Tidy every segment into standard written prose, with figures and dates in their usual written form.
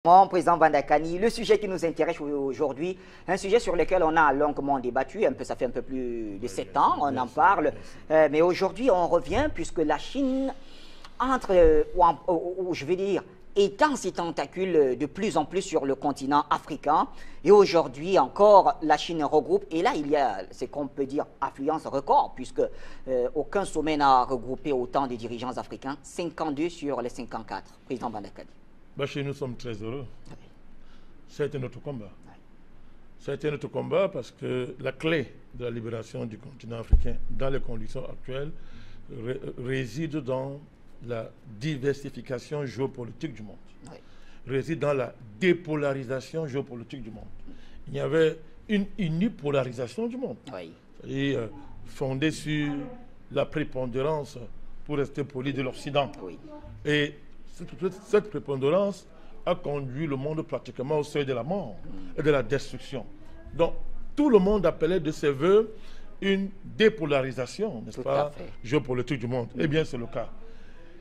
Mon président Vandakani, le sujet qui nous intéresse aujourd'hui, un sujet sur lequel on a longuement débattu, ça fait un peu plus de 7 ans, on en parle, mais aujourd'hui on revient puisque la Chine entre, je vais dire, étend ses tentacules de plus en plus sur le continent africain, et aujourd'hui encore la Chine regroupe, et là il y a ce qu'on peut dire affluence record, puisque aucun sommet n'a regroupé autant de dirigeants africains, 52 sur les 54, président Vandakani. Chez nous sommes très heureux. Ça a été notre combat. Ça a été notre combat parce que la clé de la libération du continent africain dans les conditions actuelles réside dans la diversification géopolitique du monde. Réside dans la dépolarisation géopolitique du monde. Il y avait une unipolarisation du monde. C'est-à-dire fondée sur la prépondérance, pour rester poli, de l'Occident. Et cette prépondérance a conduit le monde pratiquement au seuil de la mort et de la destruction. Donc, tout le monde appelait de ses voeux une dépolarisation, n'est-ce pas, géopolitique du monde. Eh bien, c'est le cas.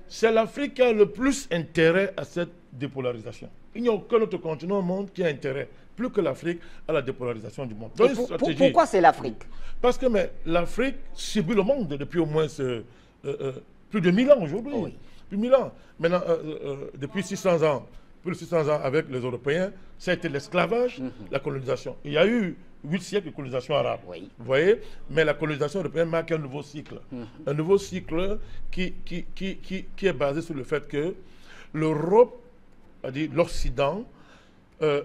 C'est l'Afrique qui a le plus intérêt à cette dépolarisation. Il n'y a aucun autre continent au monde qui a intérêt, plus que l'Afrique, à la dépolarisation du monde. Donc, pourquoi c'est l'Afrique? Parce que l'Afrique subit le monde depuis au moins plus de 1000 ans aujourd'hui. Plus de 1000 ans. Maintenant, depuis 600 ans, plus de 600 ans avec les Européens, ça a été l'esclavage, la colonisation. Il y a eu 8 siècles de colonisation arabe. Vous voyez? Mais la colonisation européenne marque un nouveau cycle. Un nouveau cycle qui est basé sur le fait que l'Europe, c'est-à-dire l'Occident,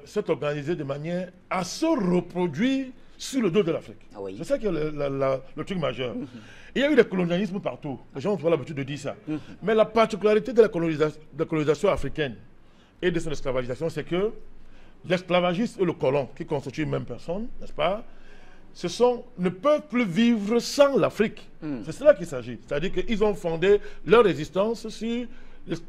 s'est organisé de manière à se reproduire sur le dos de l'Afrique. C'est ça qui est le truc majeur. Il y a eu des colonialismes partout. Les gens ont toujours l'habitude de dire ça. Mais la particularité de la colonisation africaine et de son esclavagisation, c'est que l'esclavagiste et le colon, qui constituent une même personne, n'est-ce pas, ne peuvent plus vivre sans l'Afrique. C'est cela qu'il s'agit. C'est-à-dire qu'ils ont fondé leur résistance sur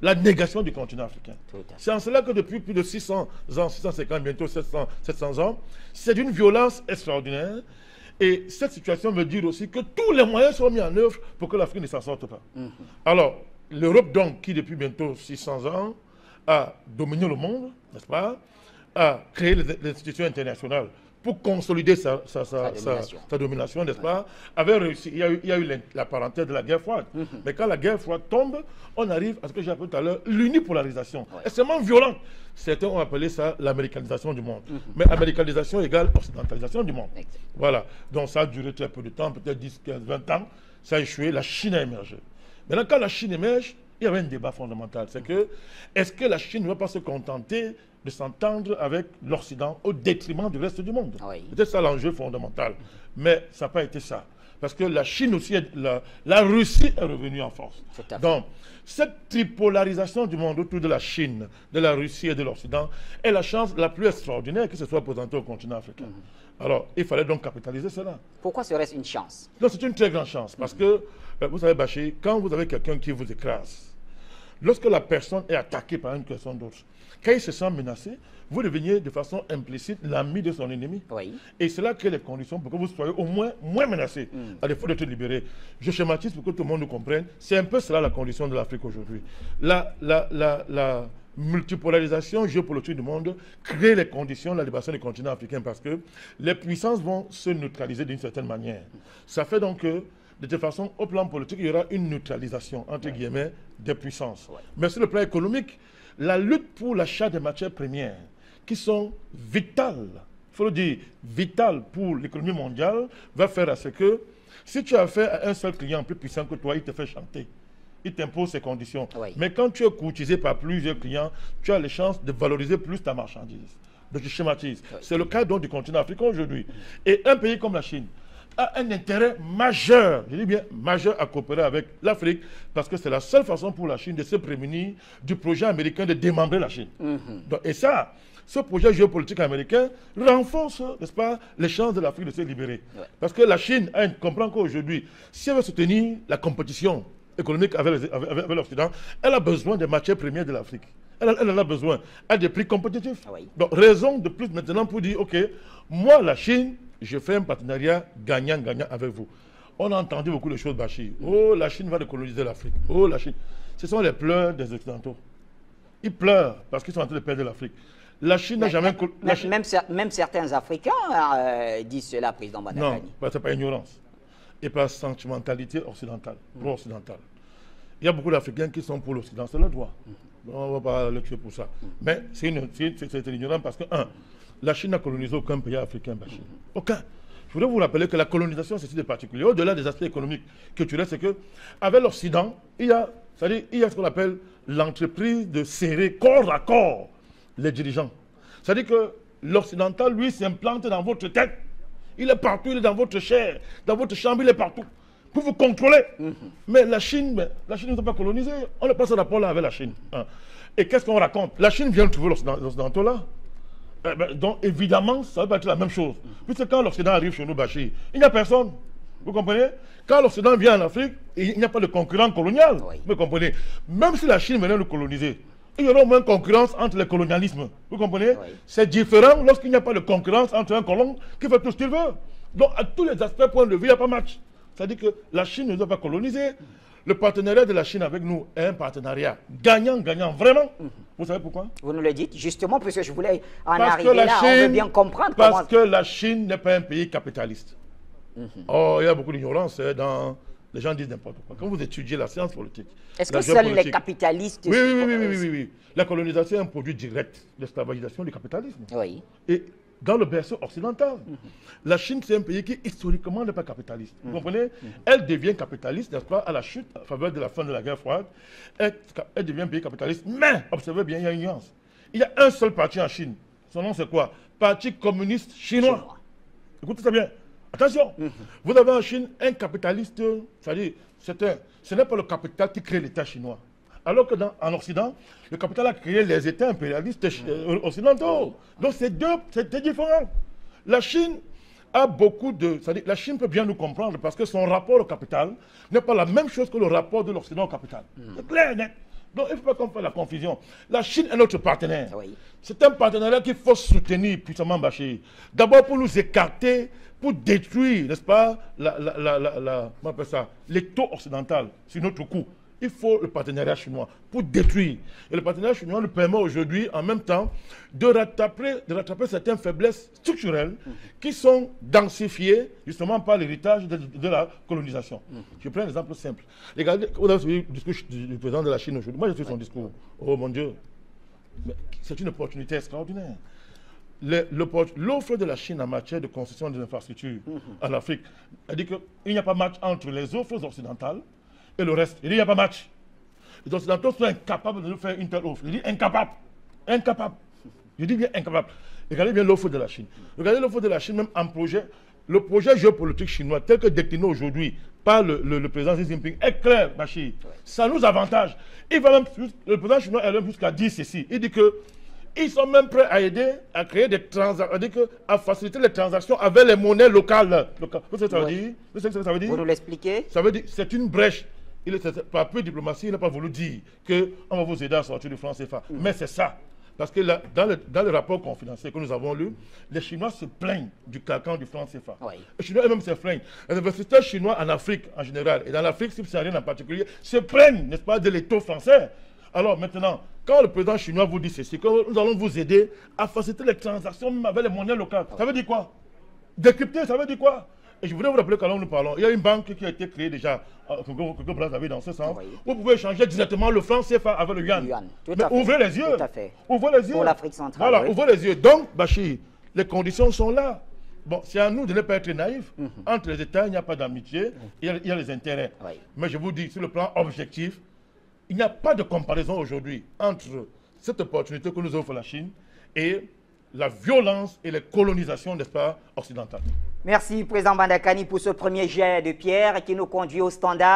la négation du continent africain. C'est en cela que depuis plus de 600 ans, 650, bientôt 700 ans, c'est d'une violence extraordinaire. Et cette situation veut dire aussi que tous les moyens sont mis en œuvre pour que l'Afrique ne s'en sorte pas. Alors, l'Europe, donc, qui depuis bientôt 600 ans a dominé le monde, n'est-ce pas, a créé les institutions internationales pour consolider sa domination, n'est-ce pas, avait réussi. Il y a eu la parenthèse de la guerre froide. Mais quand la guerre froide tombe, on arrive à ce que j'ai appelé tout à l'heure l'unipolarisation. Extrêmement violente. Certains ont appelé ça l'américanisation du monde. Mais américanisation égale occidentalisation du monde. Voilà. Donc ça a duré très peu de temps, peut-être 10, 15, 20 ans. Ça a échoué, la Chine a émergé. Maintenant, quand la Chine émerge, il y avait un débat fondamental. C'est que, est-ce que la Chine ne va pas se contenter de s'entendre avec l'Occident au détriment du reste du monde? C'était ça l'enjeu fondamental. Mais ça n'a pas été ça. Parce que la Chine aussi, la Russie est revenue en force. Donc, cette tripolarisation du monde autour de la Chine, de la Russie et de l'Occident est la chance la plus extraordinaire que ce soit présenté au continent africain. Alors, il fallait donc capitaliser cela. Pourquoi serait-ce une chance? Non, c'est une très grande chance. Parce que, vous savez, Bachir, quand vous avez quelqu'un qui vous écrase, lorsque la personne est attaquée par une personne d'autre, quand il se sent menacé, vous deveniez de façon implicite l'ami de son ennemi. Et cela crée les conditions pour que vous soyez au moins menacé, à défaut d'être libéré. Je schématise pour que tout le monde nous comprenne. C'est un peu cela la condition de l'Afrique aujourd'hui. La multipolarisation géopolitique du monde crée les conditions de la libération du continent africain parce que les puissances vont se neutraliser d'une certaine manière. Ça fait donc que, de toute façon, au plan politique, il y aura une neutralisation, entre guillemets, des puissances. Mais sur le plan économique, la lutte pour l'achat des matières premières, qui sont vitales, il faut le dire, vitales pour l'économie mondiale, va faire à ce que, si tu as affaire à un seul client plus puissant que toi, il te fait chanter. Il t'impose ses conditions. Mais quand tu es courtisé par plusieurs clients, tu as les chances de valoriser plus ta marchandise. Donc je schématise. C'est le cas donc du continent africain aujourd'hui. Et un pays comme la Chine a un intérêt majeur, je dis bien majeur, à coopérer avec l'Afrique, parce que c'est la seule façon pour la Chine de se prémunir du projet américain de démembrer la Chine. Donc, et ça, ce projet géopolitique américain renforce, n'est-ce pas, les chances de l'Afrique de se libérer. Parce que la Chine comprend qu'aujourd'hui, si elle veut soutenir la compétition économique avec l'Occident, elle a besoin des matières premières de l'Afrique. Elle en a besoin à des prix compétitifs. Donc, raison de plus maintenant pour dire, OK, moi, la Chine, je fais un partenariat gagnant-gagnant avec vous. On a entendu beaucoup de choses, Bachir. Oh, la Chine va décoloniser l'Afrique. Oh, la Chine. Ce sont les pleurs des Occidentaux. Ils pleurent parce qu'ils sont en train de perdre l'Afrique. La Chine n'a jamais... Même certains Africains disent cela, président Bandakani. Non, c'est pas ignorance. Et par sentimentalité occidentale, pro-occidentale. Il y a beaucoup d'Africains qui sont pour l'Occident, c'est leur droit. On ne va pas le tuer pour ça. Mais c'est ignorant parce que, la Chine n'a colonisé aucun pays africain, Bachir. Aucun. Je voudrais vous rappeler que la colonisation, c'est des particuliers. Au-delà des aspects économiques culturels, c'est qu'avec l'Occident, il y a ce qu'on appelle l'entreprise de serrer corps à corps les dirigeants. C'est-à-dire que l'occidental, lui, s'implante dans votre tête. Il est partout, il est dans votre chair, dans votre chambre, il est partout. Pour vous contrôler. Mais la Chine ne nous a pas colonisé. On n'a pas ce rapport-là avec la Chine. Et qu'est-ce qu'on raconte? La Chine vient trouver l'Occidentaux là. Donc évidemment, ça va pas être la même chose. Puisque quand l'Occident arrive chez nous, Bachir, il n'y a personne. Vous comprenez? Quand l'Occident vient en Afrique, il n'y a pas de concurrent colonial. Oui. Vous comprenez? Même si la Chine venait nous coloniser, il y aura au moins concurrence entre les colonialismes. Vous comprenez? Oui. C'est différent lorsqu'il n'y a pas de concurrence entre un colon qui fait tout ce qu'il veut. Donc à tous les aspects, point de vue, il n'y a pas match. C'est-à-dire que la Chine ne doit pas coloniser. Le partenariat de la Chine avec nous est un partenariat gagnant-gagnant, vraiment. Vous savez pourquoi? Vous nous le dites, justement, puisque je voulais en Parce arriver que la là, Chine, on veut bien comprendre parce que la Chine n'est pas un pays capitaliste. Oh, il y a beaucoup d'ignorance dans... Les gens disent n'importe quoi. Quand vous étudiez la science politique... Est-ce que seuls les capitalistes... Oui. La colonisation est un produit direct de l'esclavagisation du capitalisme. Oui. Et dans le berceau occidental, la Chine, c'est un pays qui, historiquement, n'est pas capitaliste. Vous comprenez? Elle devient capitaliste, n'est-ce pas, à la chute, à faveur de la fin de la guerre froide. Elle devient un pays capitaliste. Mais, observez bien, il y a une nuance. Il y a un seul parti en Chine. Son nom, c'est quoi? Parti communiste chinois. Écoutez ça bien. Attention, vous avez en Chine un capitaliste, c'est-à-dire, ce n'est pas le capital qui crée l'État chinois. Alors que en Occident, le capital a créé les États impérialistes occidentaux. Donc c'est différent. La Chine a beaucoup de... C'est-à-dire, la Chine peut bien nous comprendre parce que son rapport au capital n'est pas la même chose que le rapport de l'Occident au capital. C'est clair et net. Donc il ne faut pas qu'on fasse la confusion. La Chine est notre partenaire. Oui. C'est un partenariat qu'il faut soutenir puissamment, Bachir. D'abord pour nous écarter, pour détruire, n'est-ce pas, l'étau occidental sur notre cou. Il faut le partenariat chinois pour détruire. Et le partenariat chinois nous permet aujourd'hui, en même temps, de rattraper certaines faiblesses structurelles qui sont densifiées justement par l'héritage de la colonisation. Je prends un exemple simple. Regardez, vous avez suivi le discours du président de la Chine aujourd'hui. Moi, j'ai suivi son discours. Oh mon Dieu. C'est une opportunité extraordinaire. L'offre de la Chine en matière de construction des infrastructures en Afrique, elle dit qu'il n'y a pas match entre les offres occidentales et le reste. Il dit qu'il n'y a pas match. Les Occidentaux sont incapables de nous faire une telle offre. Il dit incapable. Incapable. Je dis bien incapable. Regardez bien l'offre de la Chine. Regardez l'offre de la Chine même en projet. Le projet géopolitique chinois tel que décliné aujourd'hui par le président Xi Jinping est clair, Bachir. Ça nous avantage. Il va même, le président chinois est même jusqu'à dire ceci. Il dit que ils sont même prêts à aider à créer des transactions, à faciliter les transactions avec les monnaies locales. Vous savez ce que ça veut dire? Vous savez ce que ça veut dire? Vous nous l'expliquez? Ça veut dire c'est une brèche. Par peu de diplomatie, il n'a pas voulu dire qu'on va vous aider à sortir du franc CFA. Mais c'est ça. Parce que là, dans le rapport confidentiel que nous avons lu, les Chinois se plaignent du carcan du franc CFA. Oui. Les Chinois eux-mêmes se plaignent. Les investisseurs chinois en Afrique en général, et dans l'Afrique subsaharienne en particulier, se plaignent, n'est-ce pas, de l'étau français. Alors maintenant, quand le président chinois vous dit ceci, que nous allons vous aider à faciliter les transactions même avec les monnaies locales, ça veut dire quoi? Décrypter, ça veut dire quoi? Et je voudrais vous rappeler quand nous parlons, il y a une banque qui a été créée déjà, que Brazzaville dans ce sens, Oui. où vous pouvez échanger directement le franc CFA avec le yuan. Mais ouvrez les yeux. Tout à fait. Ouvrez les yeux. Pour l'Afrique centrale. Voilà, Oui. ouvrez les yeux. Donc, Bachir, les conditions sont là. Bon, c'est à nous de ne pas être naïfs. Entre les États, il n'y a pas d'amitié, il y a les intérêts. Oui. Mais je vous dis, sur le plan objectif, il n'y a pas de comparaison aujourd'hui entre cette opportunité que nous offre la Chine et la violence et les colonisations, n'est-ce pas, occidentales. Merci, président Bandakani, pour ce premier jet de pierre qui nous conduit au standard.